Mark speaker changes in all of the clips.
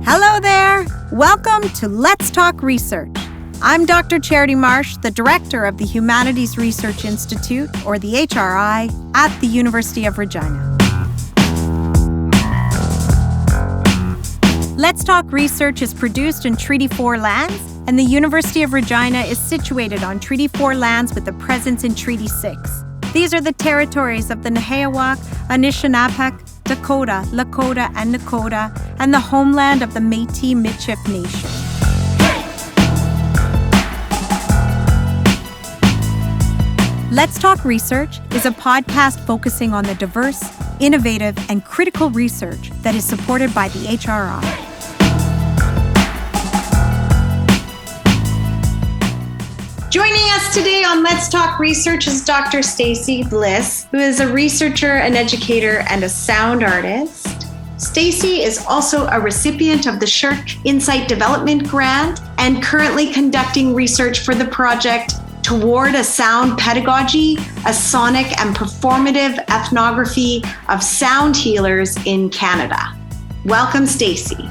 Speaker 1: Hello there! Welcome to Let's Talk Research. I'm Dr. Charity Marsh, the Director of the Humanities Research Institute, or the HRI, at the University of Regina. Let's Talk Research is produced in Treaty 4 lands, and the University of Regina is situated on Treaty 4 lands with a presence in Treaty 6. These are the territories of the Nehiyawak, Anishinaabeg, Dakota, Lakota, and Nakota, and the homeland of the Métis Michif Nation. Let's Talk Research is a podcast focusing on the diverse, innovative, and critical research that is supported by the HRI. Joining us today on Let's Talk Research is Dr. Stacey Bliss, who is a researcher, an educator, and a sound artist. Stacey is also a recipient of the SSHRC Insight Development Grant and currently conducting research for the project Toward a Sound Pedagogy, a Sonic and Performative Ethnography of Sound Healers in Canada. Welcome, Stacey.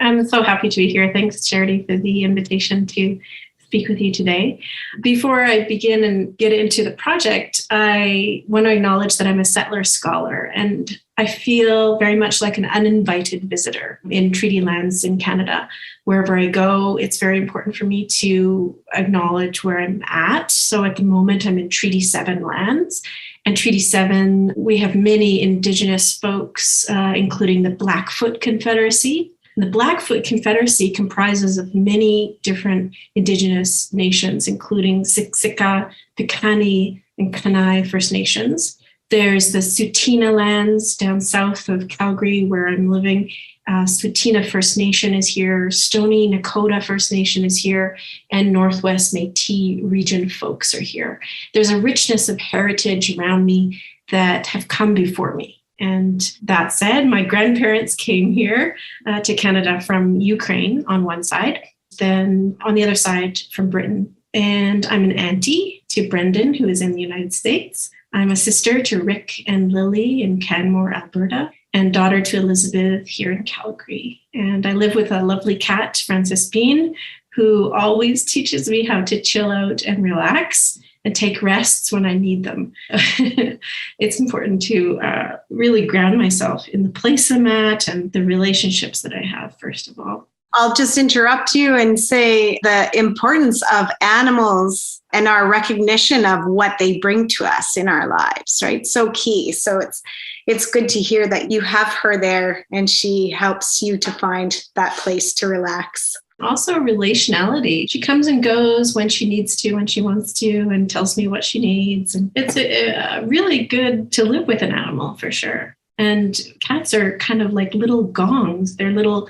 Speaker 2: I'm so happy to be here. Thanks, Charity, for the invitation to speak with you today. Before I begin and get into the project, I want to acknowledge that I'm a settler scholar, and I feel very much like an uninvited visitor in treaty lands in Canada. Wherever I go, it's very important for me to acknowledge where I'm at. So at the moment, I'm in Treaty 7 lands. And Treaty 7, we have many Indigenous folks, including the Blackfoot Confederacy. The Blackfoot Confederacy comprises of many different Indigenous nations, including Siksika, Piikani, and Kainai First Nations. There's the Tsuut'ina lands down south of Calgary, where I'm living. Tsuut'ina First Nation is here, Stoney Nakoda First Nation is here, and Northwest Métis region folks are here. There's a richness of heritage around me that have come before me. And that said, my grandparents came here to Canada from Ukraine on one side, then on the other side from Britain. And I'm an auntie to Brendan, who is in the United States. I'm a sister to Rick and Lily in Canmore, Alberta, and daughter to Elizabeth here in Calgary. And I live with a lovely cat, Frances Bean, who always teaches me how to chill out and relax and take rests when I need them. It's important to really ground myself in the place I'm at and the relationships that I have, first of all.
Speaker 1: I'll just interrupt you and say the importance of animals and our recognition of what they bring to us in our lives, right? So key. So it's good to hear that you have her there and she helps you to find that place to relax.
Speaker 2: Also relationality. She comes and goes when she needs to, when she wants to, and tells me what she needs. And it's really good to live with an animal for sure. And cats are kind of like little gongs. They're little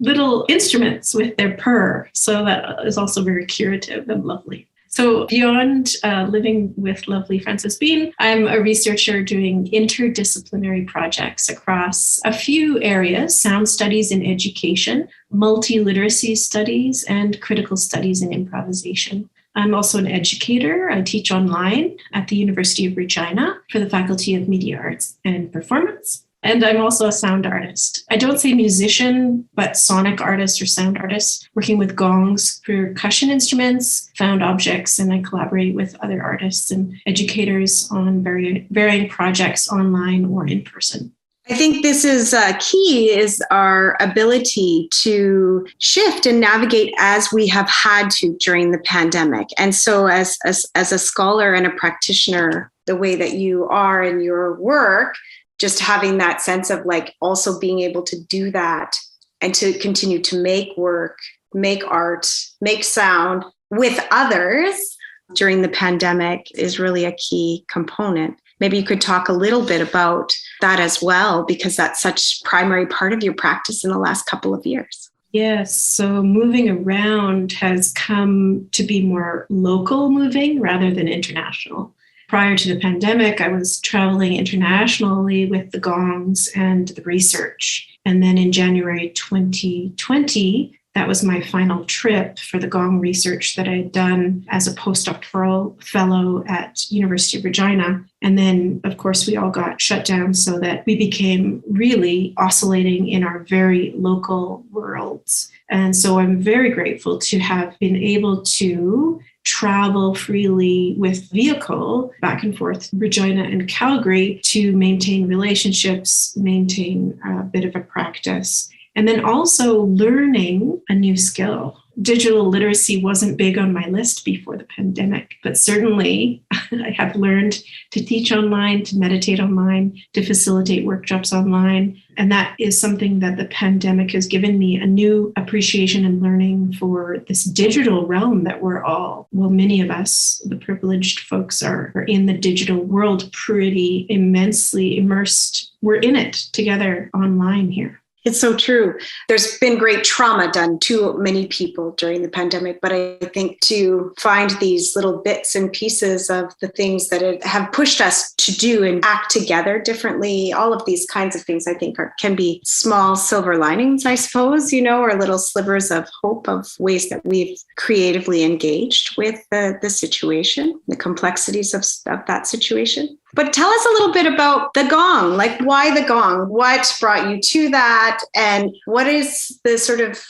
Speaker 2: little instruments with their purr. So that is also very curative and lovely. So beyond living with lovely Frances Bean, I'm a researcher doing interdisciplinary projects across a few areas: sound studies in education, multiliteracy studies, and critical studies in improvisation. I'm also an educator. I teach online at the University of Regina for the Faculty of Media Arts and Performance. And I'm also a sound artist. I don't say musician, but sonic artist or sound artist, working with gongs, percussion instruments, found objects, and I collaborate with other artists and educators on varying projects online or in person.
Speaker 1: I think this is key, is our ability to shift and navigate as we have had to during the pandemic. And so as a scholar and a practitioner, the way that you are in your work, just having that sense of like also being able to do that and to continue to make work, make art, make sound with others during the pandemic is really a key component. Maybe you could talk a little bit about that as well, because that's such a primary part of your practice in the last couple of years.
Speaker 2: Yes, so moving around has come to be more local moving rather than international. Prior to the pandemic, I was traveling internationally with the gongs and the research. And then in January 2020, That was my final trip for the gong research that I had done as a postdoctoral fellow at University of Regina. And then, of course, we all got shut down so that we became really oscillating in our very local worlds. And so I'm very grateful to have been able to travel freely with vehicle back and forth, Regina and Calgary, to maintain relationships, maintain a bit of a practice. And then also learning a new skill. Digital literacy wasn't big on my list before the pandemic, but certainly I have learned to teach online, to meditate online, to facilitate workshops online. And that is something that the pandemic has given me a new appreciation and learning for this digital realm that we're all, well, many of us, the privileged folks, are in the digital world pretty immensely immersed. We're in it together online here.
Speaker 1: It's so true. There's been great trauma done to many people during the pandemic, but I think to find these little bits and pieces of the things that have pushed us to do and act together differently, all of these kinds of things, I think can be small silver linings, I suppose, or little slivers of hope of ways that we've creatively engaged with the situation, the complexities of that situation. But tell us a little bit about the gong, like why the gong? What brought you to that? And what is the sort of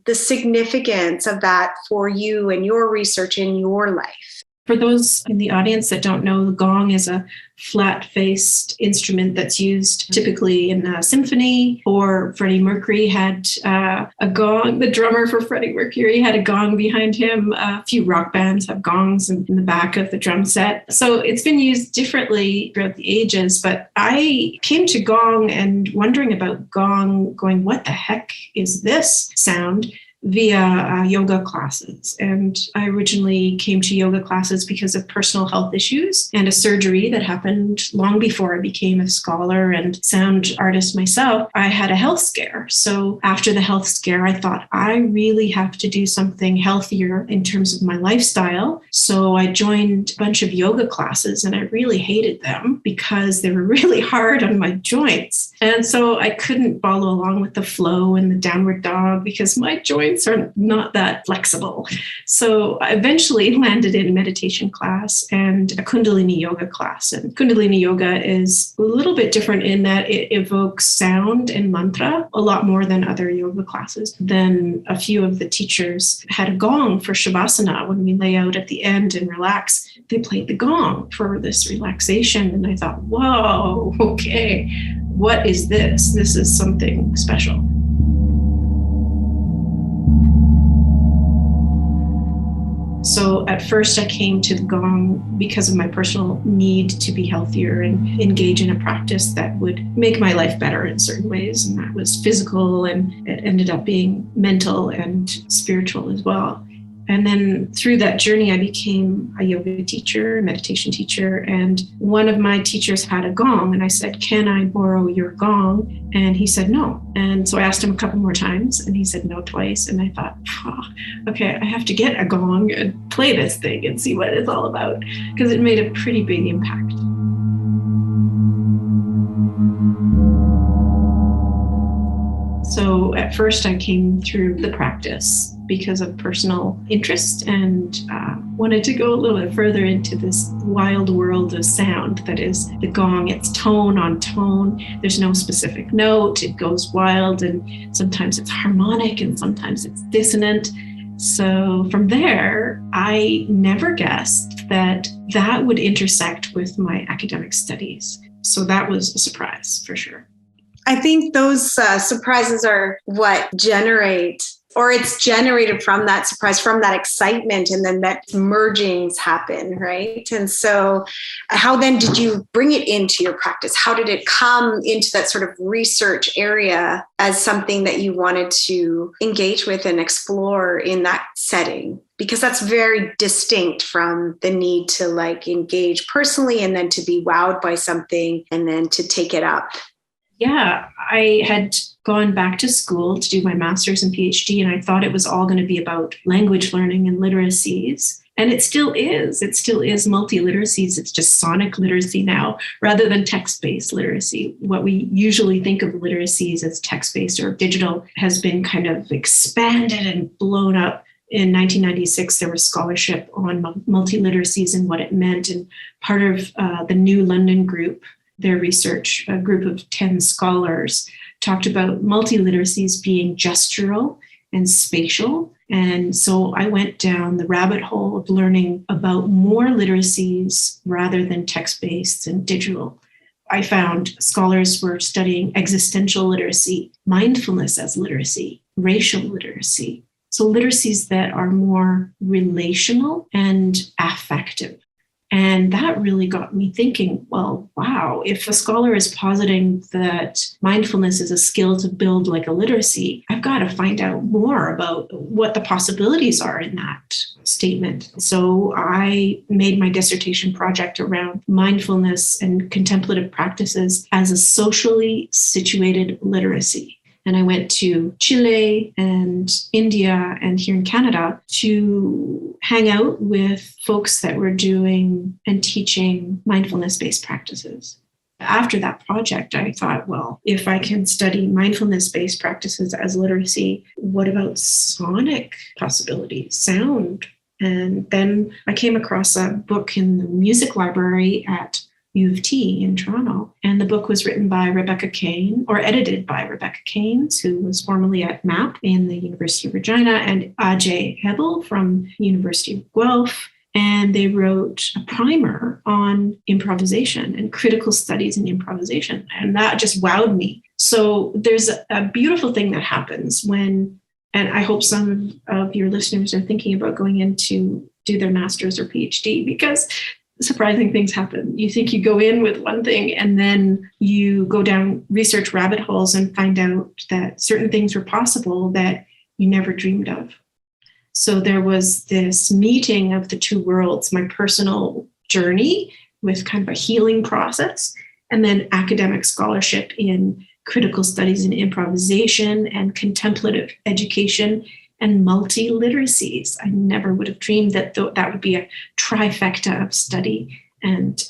Speaker 1: the significance of that for you and your research in your life?
Speaker 2: For those in the audience that don't know, the gong is a flat-faced instrument that's used typically in a symphony, or Freddie Mercury had a gong. The drummer for Freddie Mercury had a gong behind him. A few rock bands have gongs in the back of the drum set. So it's been used differently throughout the ages, but I came to gong and wondering about gong, going, what the heck is this sound? Via yoga classes. And I originally came to yoga classes because of personal health issues and a surgery that happened long before I became a scholar and sound artist myself. I had a health scare. So after the health scare, I thought I really have to do something healthier in terms of my lifestyle. So I joined a bunch of yoga classes and I really hated them because they were really hard on my joints. And so I couldn't follow along with the flow and the downward dog because my joints are not that flexible. So I eventually landed in a meditation class and a Kundalini yoga class. And Kundalini yoga is a little bit different in that it evokes sound and mantra a lot more than other yoga classes. Then a few of the teachers had a gong for Shavasana. When we lay out at the end and relax, they played the gong for this relaxation. And I thought, whoa, okay, what is this? This is something special. So at first I came to the gong because of my personal need to be healthier and engage in a practice that would make my life better in certain ways. And that was physical, and it ended up being mental and spiritual as well. And then through that journey, I became a yoga teacher, a meditation teacher. And one of my teachers had a gong. And I said, can I borrow your gong? And he said, no. And so I asked him a couple more times and he said no twice. And I thought, okay, I have to get a gong and play this thing and see what it's all about, because it made a pretty big impact. So at first I came through the practice because of personal interest and wanted to go a little bit further into this wild world of sound that is the gong. It's tone on tone. There's no specific note. It goes wild, and sometimes it's harmonic and sometimes it's dissonant. So from there, I never guessed that that would intersect with my academic studies. So that was a surprise for sure.
Speaker 1: I think those surprises are what generate, or it's generated from that surprise, from that excitement, and then that mergings happen, right? And so how then did you bring it into your practice? How did it come into that sort of research area as something that you wanted to engage with and explore in that setting? Because that's very distinct from the need to engage personally and then to be wowed by something and then to take it up.
Speaker 2: Yeah, I had gone back to school to do my master's and PhD, and I thought it was all going to be about language learning and literacies. And it still is. It still is multi-literacies. It's just sonic literacy now rather than text-based literacy. What we usually think of literacies as text-based or digital has been kind of expanded and blown up. In 1996, there was scholarship on multi-literacies and what it meant. And part of the New London group, their research, a group of 10 scholars, talked about multi-literacies being gestural and spatial. And so I went down the rabbit hole of learning about more literacies rather than text-based and digital. I found scholars were studying existential literacy, mindfulness as literacy, racial literacy. So literacies that are more relational and affective. And that really got me thinking, well, wow, if a scholar is positing that mindfulness is a skill to build like a literacy, I've got to find out more about what the possibilities are in that statement. So I made my dissertation project around mindfulness and contemplative practices as a socially situated literacy. And I went to Chile and India and here in Canada to hang out with folks that were doing and teaching mindfulness-based practices. After that project, I thought, well, if I can study mindfulness-based practices as literacy, what about sonic possibilities, sound? And then I came across a book in the music library at U of T in Toronto. And the book was written by Rebecca Kane, or edited by Rebecca Keynes, who was formerly at MAP in the University of Regina, and Ajay Hebel from University of Guelph. And they wrote a primer on improvisation and critical studies in improvisation. And that just wowed me. So there's a beautiful thing that happens when, and I hope some of your listeners are thinking about going in to do their master's or PhD, because surprising things happen. You think you go in with one thing and then you go down research rabbit holes and find out that certain things were possible that you never dreamed of. So there was this meeting of the two worlds, my personal journey with kind of a healing process, and then academic scholarship in critical studies in improvisation and contemplative education and multi-literacies. I never would have dreamed that that would be a trifecta of study and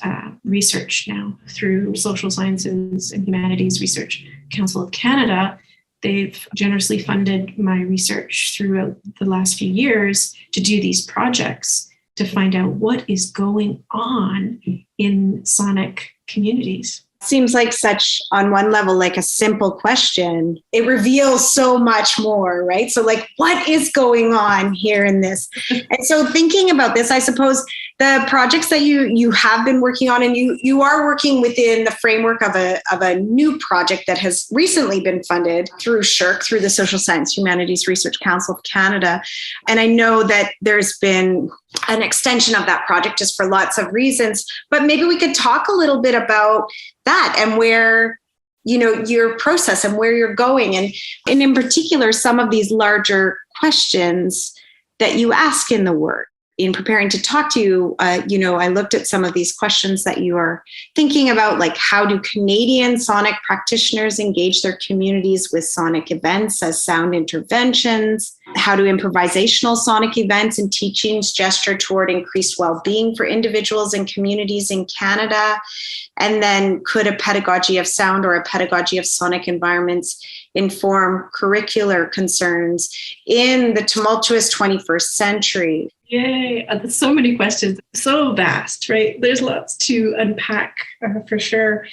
Speaker 2: research now through Social Sciences and Humanities Research Council of Canada. They've generously funded my research throughout the last few years to do these projects to find out what is going on in sonic communities.
Speaker 1: Seems like such, on one level, like a simple question. It reveals so much more, right? So like, what is going on here in this? And so thinking about this, I suppose the projects that you have been working on, and you are working within the framework of a new project that has recently been funded through SSHRC, through the Social Science Humanities Research Council of Canada. And I know that there's been an extension of that project just for lots of reasons, but maybe we could talk a little bit about that and where, your process and where you're going. And in particular, some of these larger questions that you ask in the work. In preparing to talk to you, I looked at some of these questions that you are thinking about, like how do Canadian sonic practitioners engage their communities with sonic events as sound interventions? How do improvisational sonic events and teachings gesture toward increased well-being for individuals and communities in Canada? And then could a pedagogy of sound or a pedagogy of sonic environments inform curricular concerns in the tumultuous 21st century?
Speaker 2: Yay, there's so many questions, so vast, right? There's lots to unpack for sure.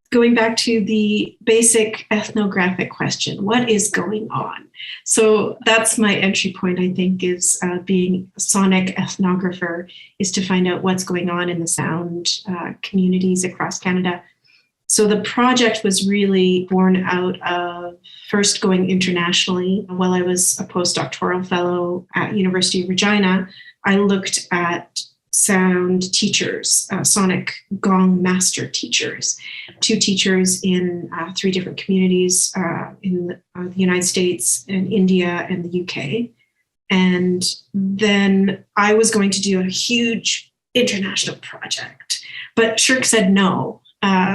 Speaker 2: Going back to the basic ethnographic question, what is going on? So that's my entry point, I think, is being a sonic ethnographer, is to find out what's going on in the sound communities across Canada. So the project was really born out of first going internationally. While I was a postdoctoral fellow at University of Regina, I looked at sound teachers, sonic gong master teachers, 2 teachers in 3 different communities in the United States and India and the UK. And then I was going to do a huge international project, but SSHRC said no.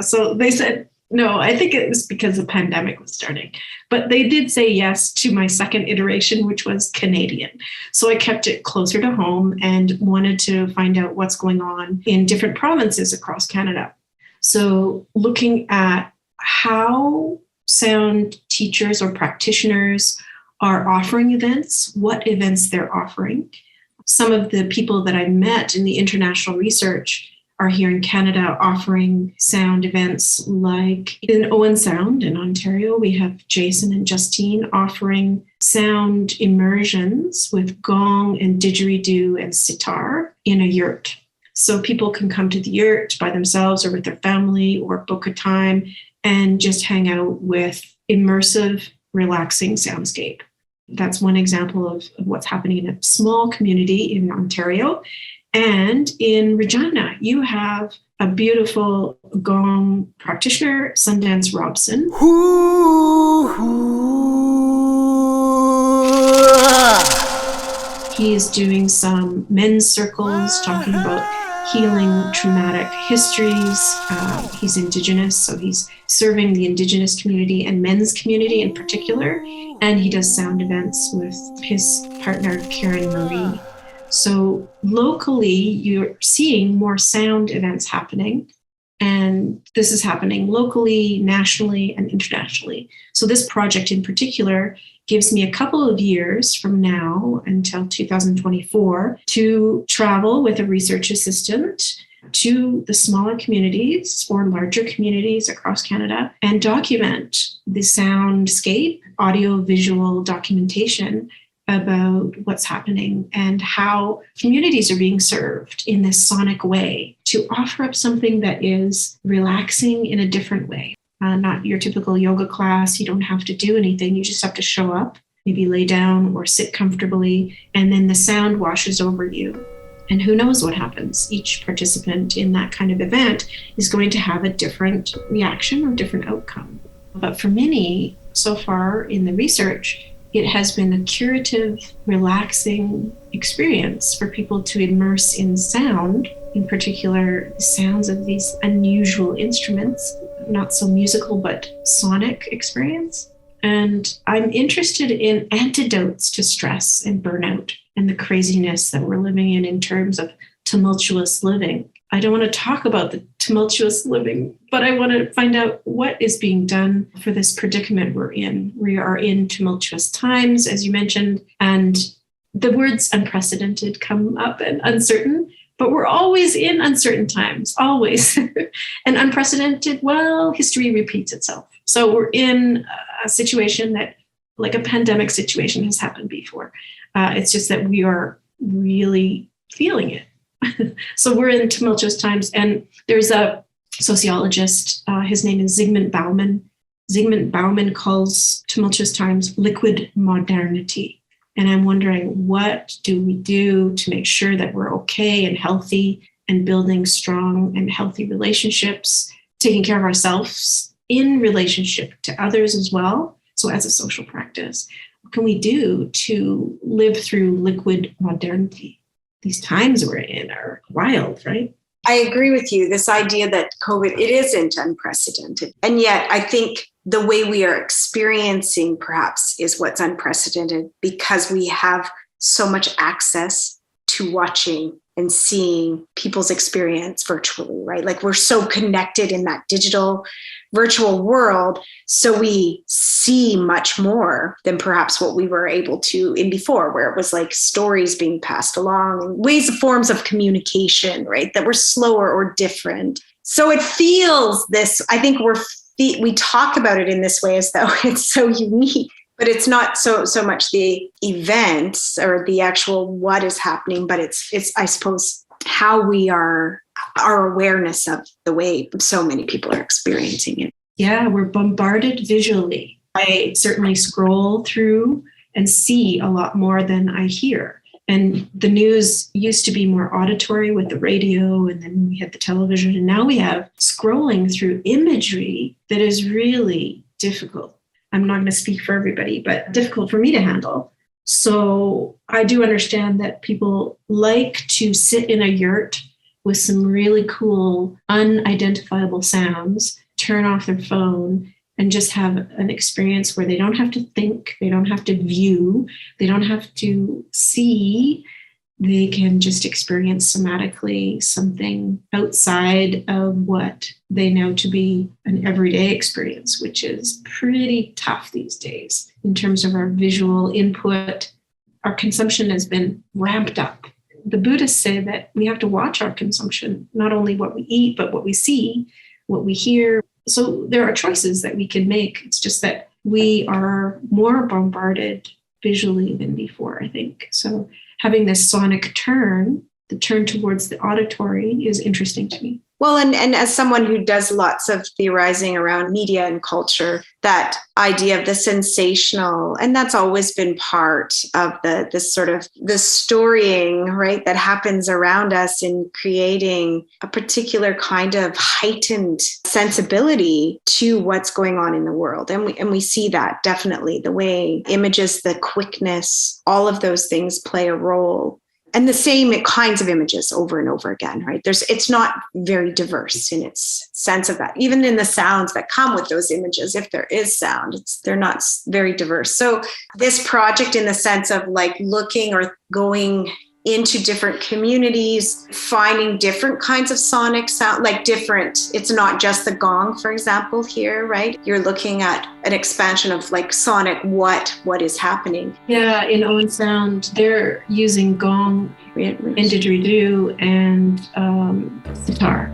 Speaker 2: So they said, No, I think it was because the pandemic was starting. But they did say yes to my second iteration, which was Canadian. So I kept it closer to home and wanted to find out what's going on in different provinces across Canada. So looking at how sound teachers or practitioners are offering events, what events they're offering. Some of the people that I met in the international research are here in Canada offering sound events, like in Owen Sound in Ontario. We have Jason and Justine offering sound immersions with gong and didgeridoo and sitar in a yurt. So people can come to the yurt by themselves or with their family or book a time and just hang out with immersive, relaxing soundscape. That's one example of what's happening in a small community in Ontario. And in Regina, you have a beautiful gong practitioner, Sundance Robson. He is doing some men's circles, talking about healing traumatic histories. He's Indigenous, so he's serving the Indigenous community and men's community in particular. And he does sound events with his partner, Karen Marie. So locally, you're seeing more sound events happening. And this is happening locally, nationally, and internationally. So this project in particular gives me a couple of years from now until 2024 to travel with a research assistant to the smaller communities or larger communities across Canada and document the soundscape, audio-visual documentation about what's happening and how communities are being served in this sonic way to offer up something that is relaxing in a different way. Not your typical yoga class. You don't have to do anything. You just have to show up, maybe lay down or sit comfortably, and then the sound washes over you. And who knows what happens? Each participant in that kind of event is going to have a different reaction or different outcome. But for many, so far in the research, it has been a curative, relaxing experience for people to immerse in sound, in particular, the sounds of these unusual instruments, not so musical, but sonic experience. And I'm interested in antidotes to stress and burnout and the craziness that we're living in terms of tumultuous living. I don't want to talk about the tumultuous living, but I want to find out what is being done for this predicament we're in. We are in tumultuous times, as you mentioned, and the words unprecedented come up and uncertain, but we're always in uncertain times, always. And unprecedented, well, history repeats itself. So we're in a situation that, like a pandemic situation, has happened before. It's just that we are really feeling it. So we're in tumultuous times, and there's a sociologist, his name is Zygmunt Bauman. Zygmunt Bauman calls tumultuous times liquid modernity. And I'm wondering, what do we do to make sure that we're okay and healthy and building strong and healthy relationships, taking care of ourselves in relationship to others as well? So as a social practice, what can we do to live through liquid modernity? These times we're in are wild, right?
Speaker 1: I agree with you. This idea that COVID, it isn't unprecedented. And yet I think the way we are experiencing perhaps is what's unprecedented, because we have so much access to watching and seeing people's experience virtually, right? Like we're so connected in that digital virtual world. So we see much more than perhaps what we were able to in before, where it was like stories being passed along and ways of forms of communication, right? That were slower or different. So it feels this, I think we talk about it in this way as though it's so unique, but it's not so much the events or the actual what is happening, but it's I suppose how we are, our awareness of the way so many people are experiencing it.
Speaker 2: Yeah, we're bombarded visually. I certainly scroll through and see a lot more than I hear. And the news used to be more auditory with the radio, and then we had the television, and now we have scrolling through imagery that is really difficult. I'm not going to speak for everybody, but difficult for me to handle. So I do understand that people like to sit in a yurt with some really cool, unidentifiable sounds turn off their phone and just have an experience where they don't have to think, they don't have to view, they don't have to see. They can just experience somatically something outside of what they know to be an everyday experience, which is pretty tough these days in terms of our visual input. Our consumption has been ramped up. The Buddhists say that we have to watch our consumption, not only what we eat, but what we see, what we hear. So there are choices that we can make. It's just that we are more bombarded visually than before, I think. So having this sonic turn, the turn towards the auditory, is interesting to me.
Speaker 1: Well, and as someone who does lots of theorizing around media and culture, that idea of the sensational, and that's always been part of this sort of the storying, right, that happens around us in creating a particular kind of heightened sensibility to what's going on in the world. And we see that definitely, the way images, the quickness, all of those things play a role. And the same kinds of images over and over again, right? It's not very diverse in its sense of that. Even in the sounds that come with those images, if there is sound, they're not very diverse. So this project, in the sense of like looking or going into different communities, finding different kinds of sonic sound, like different, it's not just the gong, for example, here, right? You're looking at an expansion of like sonic, what is happening.
Speaker 2: Yeah, in Owen Sound, they're using gong and didgeridoo and sitar.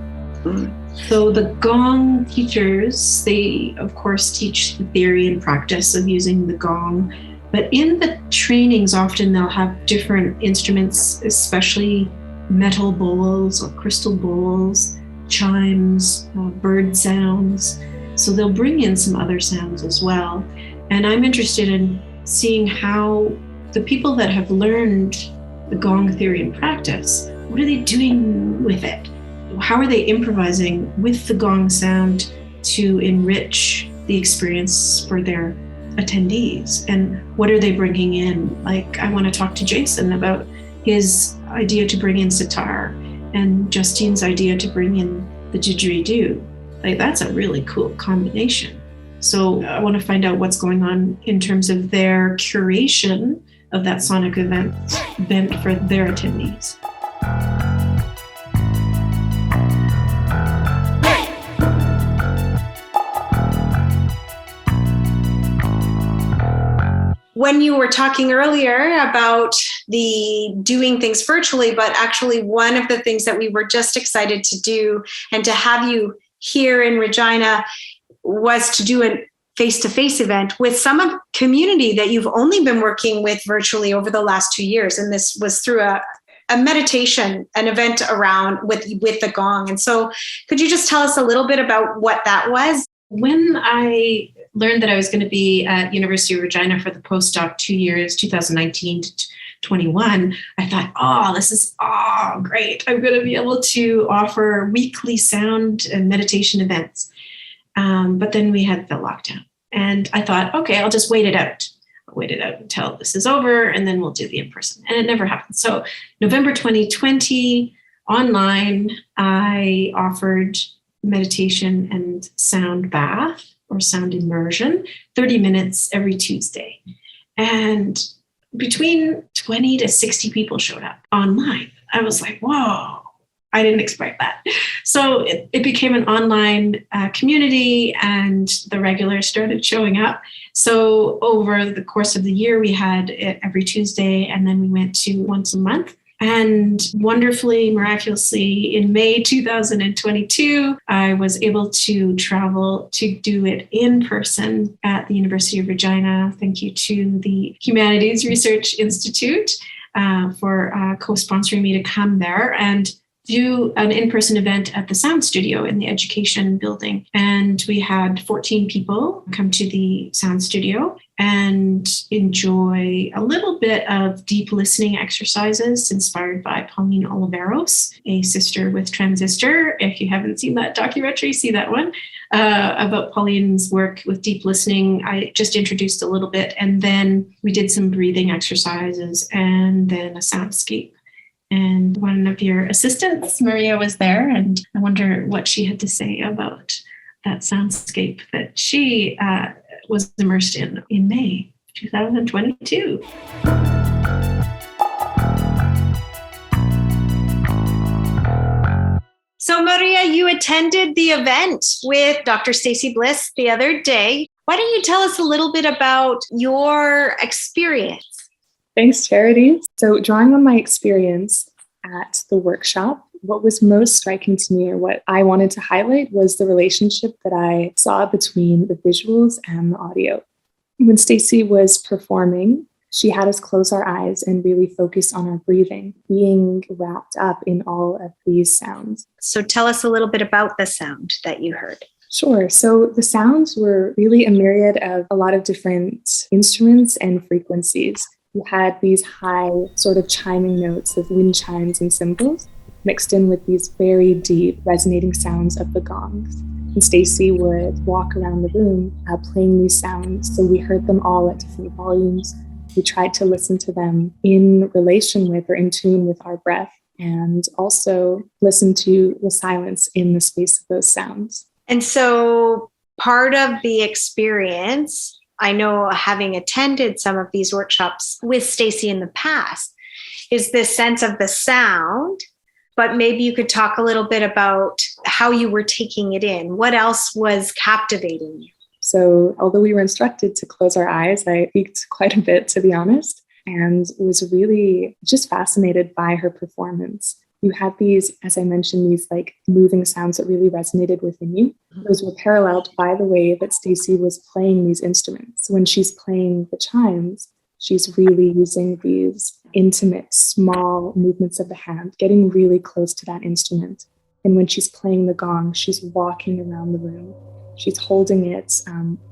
Speaker 2: So the gong teachers, they of course teach the theory and practice of using the gong. But in the trainings, often they'll have different instruments, especially metal bowls or crystal bowls, chimes, bird sounds. So they'll bring in some other sounds as well. And I'm interested in seeing how the people that have learned the gong theory and practice, what are they doing with it? How are they improvising with the gong sound to enrich the experience for their attendees? And what are they bringing in? Like, I want to talk to Jason about his idea to bring in sitar and Justine's idea to bring in the didgeridoo. Like, that's a really cool combination. So I want to find out what's going on in terms of their curation of that sonic event for their attendees.
Speaker 1: When you were talking earlier about the doing things virtually, but actually one of the things that we were just excited to do and to have you here in Regina was to do a face-to-face event with some community that you've only been working with virtually over the last 2 years. And this was through a meditation, an event around with the gong. And so could you just tell us a little bit about what that was?
Speaker 2: When I learned that I was going to be at University of Regina for the postdoc 2 years, 2019 to 21, I thought, this is great. I'm going to be able to offer weekly sound and meditation events. But then we had the lockdown. And I thought, okay, I'll just wait it out. I'll wait it out until this is over, and then we'll do the in-person. And it never happened. So November 2020, online, I offered meditation and sound bath or sound immersion, 30 minutes every Tuesday. And between 20 to 60 people showed up online. I was like, whoa, I didn't expect that. So it became an online community, and the regulars started showing up. So over the course of the year, we had it every Tuesday, and then we went to once a month. And wonderfully, miraculously, in May 2022, I was able to travel to do it in person at the University of Regina. Thank you to the Humanities Research Institute for co-sponsoring me to come there and do an in-person event at the sound studio in the education building. And we had 14 people come to the sound studio and enjoy a little bit of deep listening exercises inspired by Pauline Oliveros, a sister with Transistor. If you haven't seen that documentary, see that one about Pauline's work with deep listening. I just introduced a little bit, and then we did some breathing exercises and then a soundscape. And one of your assistants, Maria, was there, and I wonder what she had to say about that soundscape that she was immersed in May 2022.
Speaker 1: So Maria, you attended the event with Dr. Stacey Bliss the other day. Why don't you tell us a little bit about your experience?
Speaker 3: Thanks, Charity. So drawing on my experience at the workshop, what was most striking to me, or what I wanted to highlight, was the relationship that I saw between the visuals and the audio. When Stacey was performing, she had us close our eyes and really focus on our breathing, being wrapped up in all of these sounds.
Speaker 1: So tell us a little bit about the sound that you heard.
Speaker 3: Sure. So the sounds were really a myriad of a lot of different instruments and frequencies. You had these high sort of chiming notes of wind chimes and cymbals mixed in with these very deep resonating sounds of the gongs. And Stacey would walk around the room playing these sounds. So we heard them all at different volumes. We tried to listen to them in relation with or in tune with our breath, and also listen to the silence in the space of those sounds.
Speaker 1: And so part of the experience, I know having attended some of these workshops with Stacey in the past, is this sense of the sound, but maybe you could talk a little bit about how you were taking it in. What else was captivating you?
Speaker 3: So although we were instructed to close our eyes, I peeked quite a bit, to be honest, and was really just fascinated by her performance. You had these, as I mentioned, these like moving sounds that really resonated within you. Those were paralleled by the way that Stacey was playing these instruments. So when she's playing the chimes, she's really using these intimate, small movements of the hand, getting really close to that instrument. And when she's playing the gong, she's walking around the room. She's holding it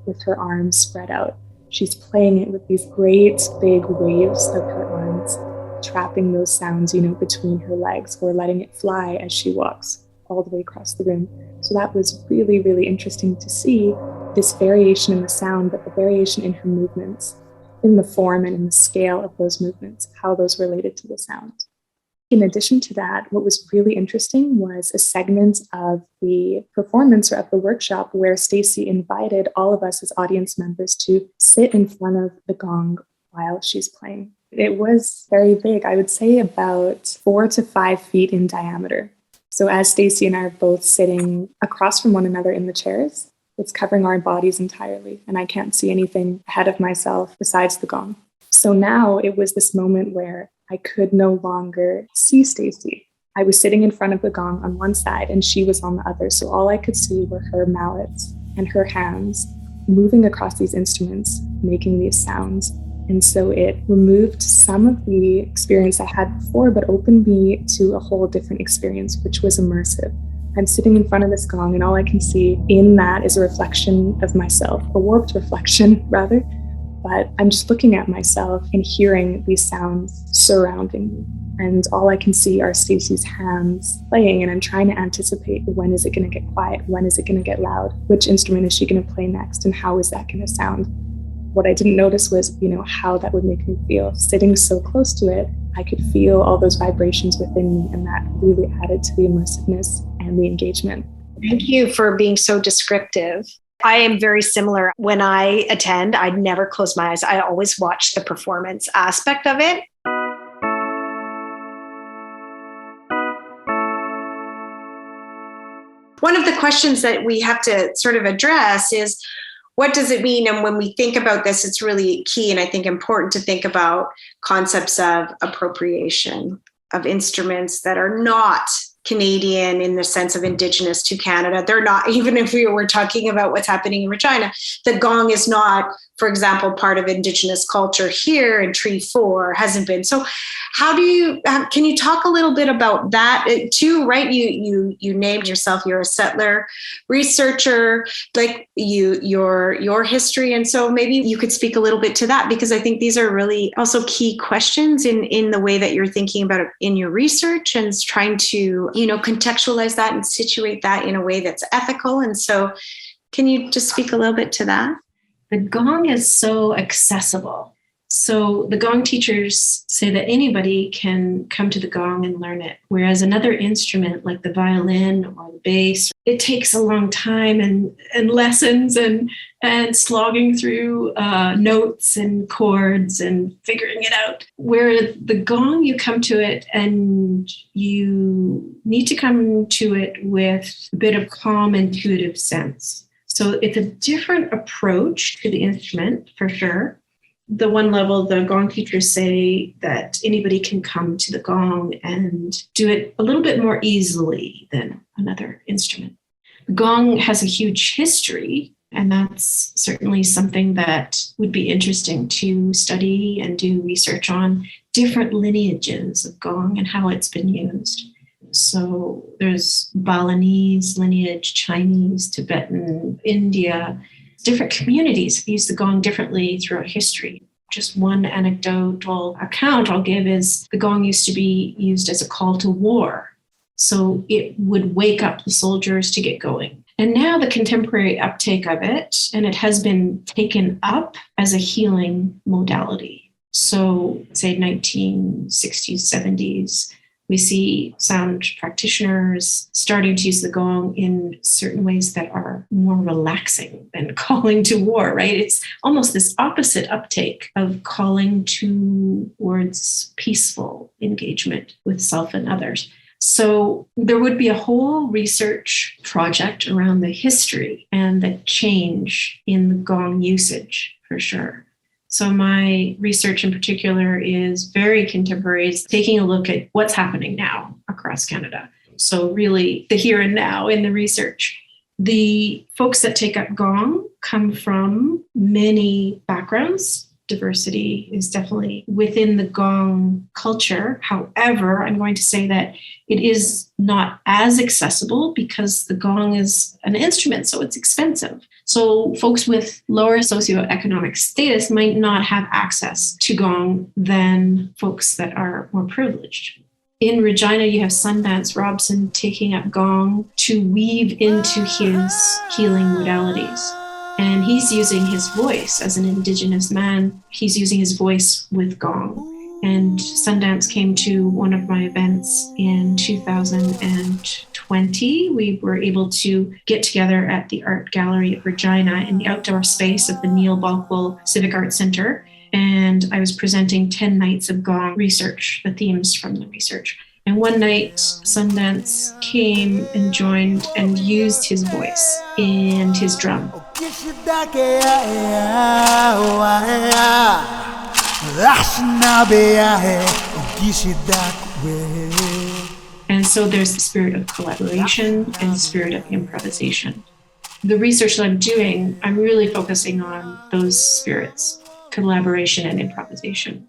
Speaker 3: with her arms spread out. She's playing it with these great big waves of her arms, trapping those sounds, between her legs, or letting it fly as she walks all the way across the room. So that was really, really interesting to see, this variation in the sound, but the variation in her movements, in the form and in the scale of those movements, how those related to the sound. In addition to that, what was really interesting was a segment of the performance or of the workshop where Stacey invited all of us as audience members to sit in front of the gong while she's playing. It was very big, I would say about 4 to 5 feet in diameter. So as Stacey and I are both sitting across from one another in the chairs, it's covering our bodies entirely, and I can't see anything ahead of myself besides the gong. So now it was this moment where I could no longer see Stacey. I was sitting in front of the gong on one side and she was on the other. So all I could see were her mallets and her hands moving across these instruments, making these sounds. And so it removed some of the experience I had before, but opened me to a whole different experience, which was immersive. I'm sitting in front of this gong and all I can see in that is a reflection of myself, a warped reflection rather. But I'm just looking at myself and hearing these sounds surrounding me. And all I can see are Stacey's hands playing, and I'm trying to anticipate, when is it going to get quiet? When is it going to get loud? Which instrument is she going to play next? And how is that going to sound? What I didn't notice was, how that would make me feel. Sitting so close to it, I could feel all those vibrations within me, and that really added to the immersiveness and the engagement.
Speaker 1: Thank you for being so descriptive. I am very similar. When I attend, I never close my eyes. I always watch the performance aspect of it. One of the questions that we have to sort of address is, what does it mean? And when we think about this, it's really key and I think important to think about concepts of appropriation of instruments that are not Canadian in the sense of Indigenous to Canada. They're not, even if we were talking about what's happening in Regina, the gong is not, for example, part of Indigenous culture here, and Tree 4 hasn't been. So how do you, can you talk a little bit about that too, right? You named yourself, you're a settler researcher, like your history. And so maybe you could speak a little bit to that, because I think these are really also key questions in the way that you're thinking about it in your research, and trying to, contextualize that and situate that in a way that's ethical. And so can you just speak a little bit to that?
Speaker 2: The gong is so accessible So the gong teachers say that anybody can come to the gong and learn it, whereas another instrument like the violin or the bass, it takes a long time and lessons and slogging through notes and chords and figuring it out. Where the gong, you come to it and you need to come to it with a bit of calm, intuitive sense. So it's a different approach to the instrument for sure. The one level, the gong teachers say that anybody can come to the gong and do it a little bit more easily than another instrument. The gong has a huge history, and that's certainly something that would be interesting to study and do research on, different lineages of gong and how it's been used. So there's Balinese lineage, Chinese, Tibetan, India. Different communities use the gong differently throughout history. Just one anecdotal account I'll give is the gong used to be used as a call to war. So it would wake up the soldiers to get going. And now the contemporary uptake of it, and it has been taken up as a healing modality. So say 1960s, 70s, we see sound practitioners starting to use the gong in certain ways that are more relaxing than calling to war, right? It's almost this opposite uptake of calling towards peaceful engagement with self and others. So there would be a whole research project around the history and the change in the gong usage for sure. So my research in particular is very contemporary, is taking a look at what's happening now across Canada. So really the here and now in the research. The folks that take up gong come from many backgrounds. Diversity is definitely within the gong culture. However, I'm going to say that it is not as accessible because the gong is an instrument, so it's expensive. So folks with lower socioeconomic status might not have access to gong than folks that are more privileged. In Regina, you have Sundance Robson taking up gong to weave into his healing modalities. And he's using his voice as an Indigenous man. He's using his voice with gong. And Sundance came to one of my events in 2020. We were able to get together at the Art Gallery at Regina in the outdoor space of the Neil Balkwell Civic Arts Center. And I was presenting 10 nights of gong research, the themes from the research. And one night, Sundance came and joined and used his voice and his drum. And so there's the spirit of collaboration and the spirit of improvisation. The research that I'm doing, I'm really focusing on those spirits, collaboration and improvisation.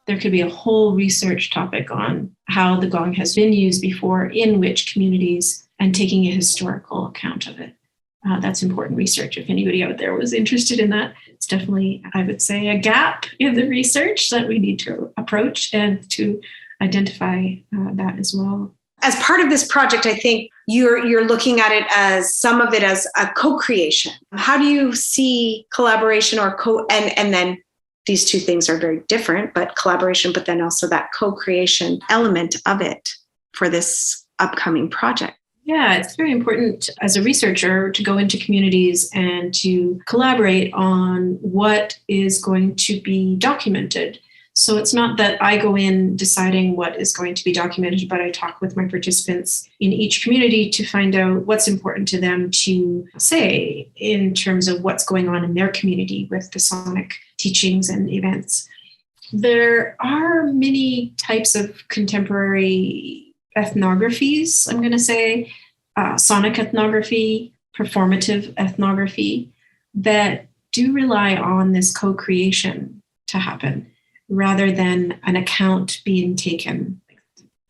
Speaker 2: There could be a whole research topic on how the gong has been used before, in which communities, and taking a historical account of it. That's important research. If anybody out there was interested in that, it's definitely, I would say, a gap in the research that we need to approach and to identify that as well.
Speaker 1: As part of this project, I think you're looking at it as some of it as a co-creation. How do you see collaboration or and then these two things are very different, but collaboration, but then also that co-creation element of it for this upcoming project?
Speaker 2: Yeah, it's very important as a researcher to go into communities and to collaborate on what is going to be documented. So it's not that I go in deciding what is going to be documented, but I talk with my participants in each community to find out what's important to them to say in terms of what's going on in their community with the sonic teachings and events. There are many types of contemporary ethnographies, I'm going to say, sonic ethnography, performative ethnography, that do rely on this co-creation to happen, rather than an account being taken.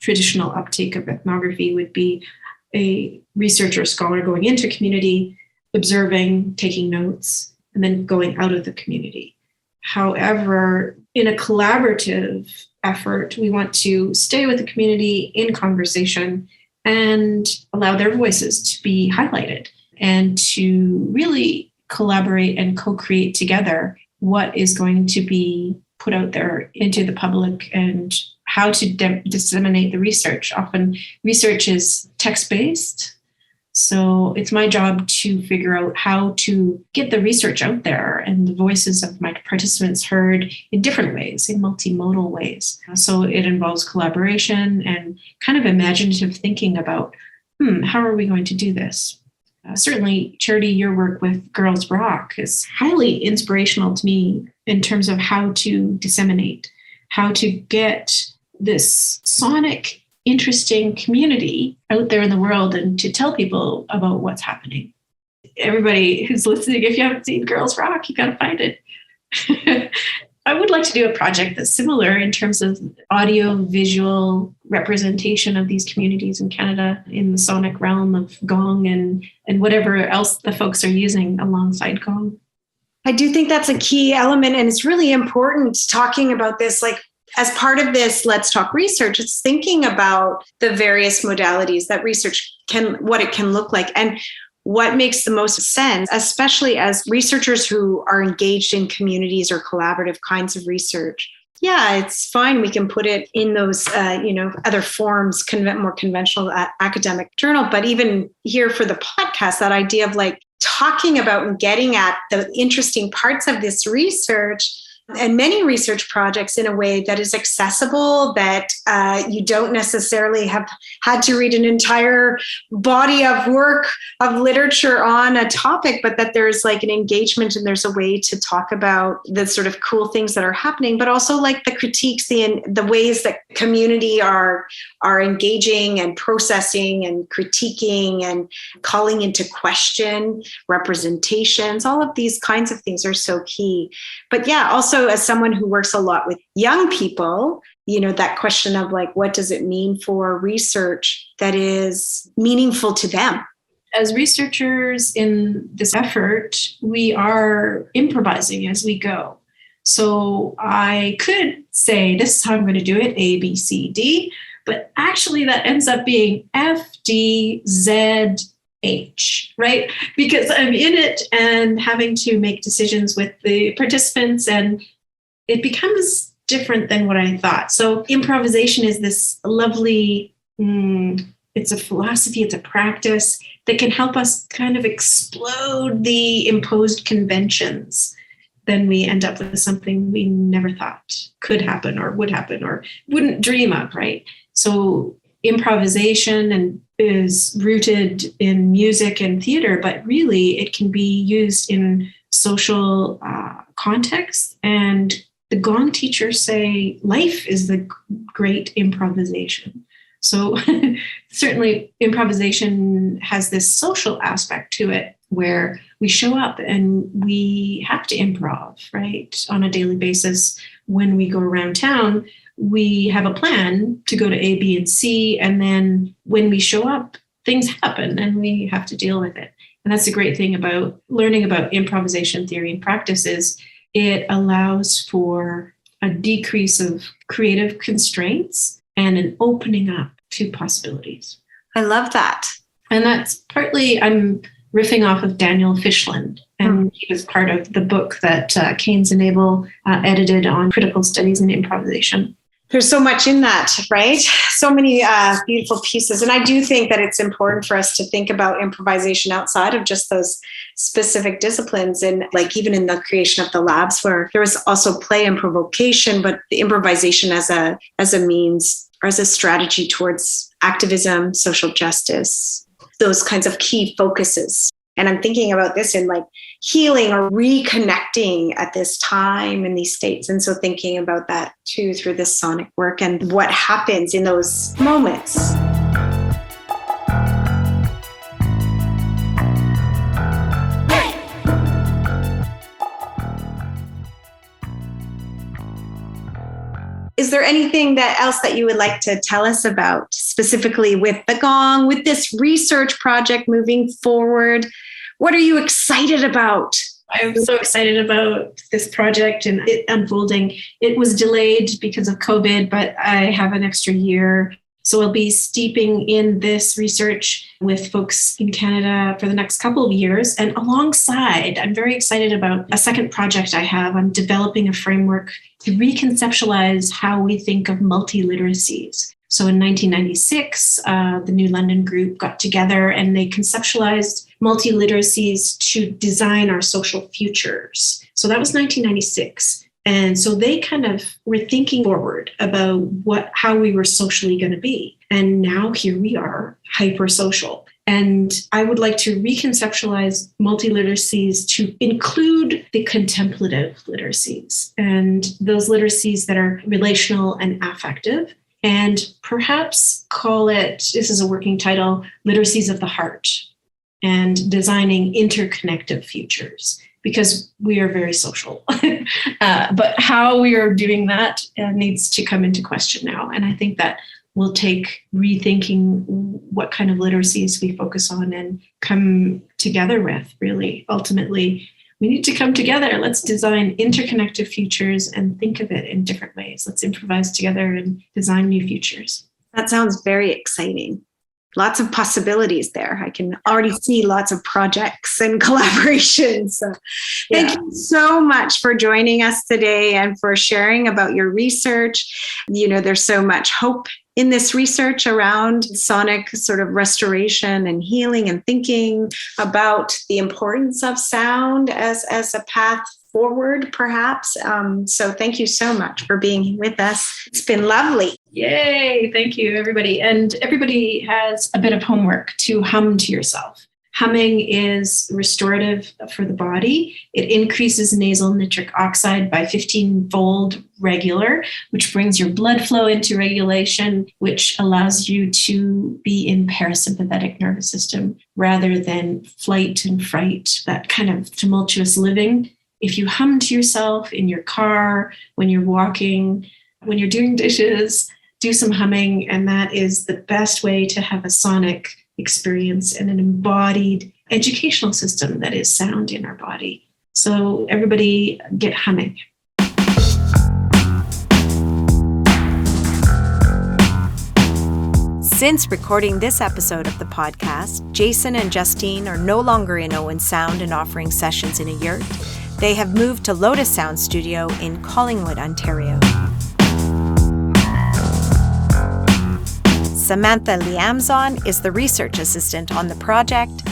Speaker 2: Traditional uptake of ethnography would be a researcher or scholar going into a community, observing, taking notes, and then going out of the community. However, in a collaborative effort, we want to stay with the community in conversation and allow their voices to be highlighted and to really collaborate and co-create together what is going to be put out there into the public and how to disseminate the research. Often research is text-based. So it's my job to figure out how to get the research out there and the voices of my participants heard in different ways, in multimodal ways. So it involves collaboration and kind of imaginative thinking about, how are we going to do this? Certainly, Charity, your work with Girls Rock is highly inspirational to me in terms of how to disseminate, how to get this sonic, interesting community out there in the world and to tell people about what's happening. Everybody who's listening, if you haven't seen Girls Rock, you got to find it. I would like to do a project that's similar in terms of audio visual representation of these communities in Canada in the sonic realm of gong and whatever else the folks are using alongside gong.
Speaker 1: I do think that's a key element, and it's really important talking about this, like as part of this Let's Talk research, it's thinking about the various modalities that research what it can look like and what makes the most sense, especially as researchers who are engaged in communities or collaborative kinds of research. Yeah, it's fine. We can put it in those, other forms, more conventional academic journal. But even here for the podcast, that idea of like talking about and getting at the interesting parts of this research and many research projects in a way that is accessible, that you don't necessarily have had to read an entire body of work, of literature on a topic, but that there's like an engagement and there's a way to talk about the sort of cool things that are happening, but also like the critiques, the ways that community are engaging and processing and critiquing and calling into question representations. All of these kinds of things are so key. But yeah, also as someone who works a lot with young people, that question of like, what does it mean for research that is meaningful to them?
Speaker 2: As researchers in this effort, we are improvising as we go. So I could say, this is how I'm going to do it, A, B, C, D, but actually that ends up being F, D, Z, H, right? Because I'm in it and having to make decisions with the participants, and it becomes different than what I thought. So improvisation is this lovely, it's a philosophy, it's a practice that can help us kind of explode the imposed conventions. Then we end up with something we never thought could happen or wouldn't dream of, right? So improvisation is rooted in music and theater, but really it can be used in social contexts. And the gong teachers say life is the great improvisation. So certainly improvisation has this social aspect to it where we show up and we have to improv, right? On a daily basis. When we go around town, we have a plan to go to A, B, and C. And then when we show up, things happen and we have to deal with it. And that's the great thing about learning about improvisation theory and practice is it allows for a decrease of creative constraints and an opening up to possibilities.
Speaker 1: I love that.
Speaker 2: And that's partly, I'm riffing off of Daniel Fishland, and he was part of the book that Keynes and Abel edited on critical studies in improvisation.
Speaker 1: There's so much in that, right? So many beautiful pieces. And I do think that it's important for us to think about improvisation outside of just those specific disciplines. And like even in the creation of the labs where there was also play and provocation, but the improvisation as a means or as a strategy towards activism, social justice, those kinds of key focuses. And I'm thinking about this in like healing or reconnecting at this time in these states. And so thinking about that too through this sonic work and what happens in those moments. Is there anything else that you would like to tell us about specifically with the gong, with this research project moving forward? What are you excited about?
Speaker 2: I'm so excited about this project and it unfolding. It was delayed because of COVID, but I have an extra year So I'll be steeping in this research with folks in Canada for the next couple of years. And alongside, I'm very excited about a second project I have. I'm developing a framework to reconceptualize how we think of multiliteracies. So in 1996, the New London group got together and they conceptualized multiliteracies to design our social futures. So that was 1996. And so they kind of were thinking forward about how we were socially going to be. And now here we are, hyper-social. And I would like to reconceptualize multiliteracies to include the contemplative literacies and those literacies that are relational and affective. And perhaps call it, this is a working title, Literacies of the Heart, and designing interconnective futures, because we are very social. But how we are doing that needs to come into question now. And I think that will take rethinking what kind of literacies we focus on and come together with, really. Ultimately, we need to come together. Let's design interconnected futures and think of it in different ways. Let's improvise together and design new futures.
Speaker 1: That sounds very exciting. Lots of possibilities there. I can already see lots of projects and collaborations. So thank you so much for joining us today and for sharing about your research. There's so much hope in this research around sonic sort of restoration and healing, and thinking about the importance of sound as a path forward, perhaps. So thank you so much for being with us. It's been lovely.
Speaker 2: Yay. Thank you, everybody. And everybody has a bit of homework to hum to yourself. Humming is restorative for the body. It increases nasal nitric oxide by 15-fold regular, which brings your blood flow into regulation, which allows you to be in parasympathetic nervous system rather than flight and fright, that kind of tumultuous living. If you hum to yourself in your car, when you're walking, when you're doing dishes, do some humming, and that is the best way to have a sonic experience and an embodied educational system that is sound in our body. So everybody get humming.
Speaker 4: Since recording this episode of the podcast, Jason and Justine are no longer in Owen Sound and offering sessions in a yurt. They have moved to Lotus Sound Studio in Collingwood, Ontario. Samantha Liamzon is the research assistant on the project,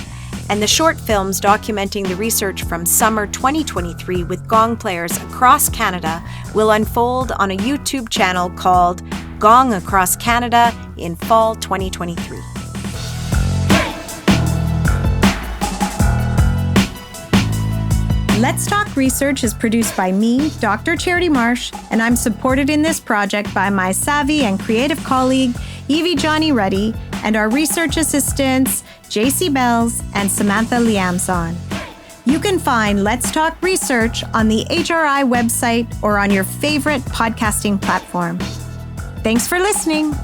Speaker 4: and the short films documenting the research from summer 2023 with gong players across Canada will unfold on a YouTube channel called Gong Across Canada in fall 2023. Let's Talk Research is produced by me, Dr. Charity Marsh, and I'm supported in this project by my savvy and creative colleague, Evie Johnny Ruddy, and our research assistants, JC Bells and Samantha Liamzon. You can find Let's Talk Research on the HRI website or on your favorite podcasting platform. Thanks for listening.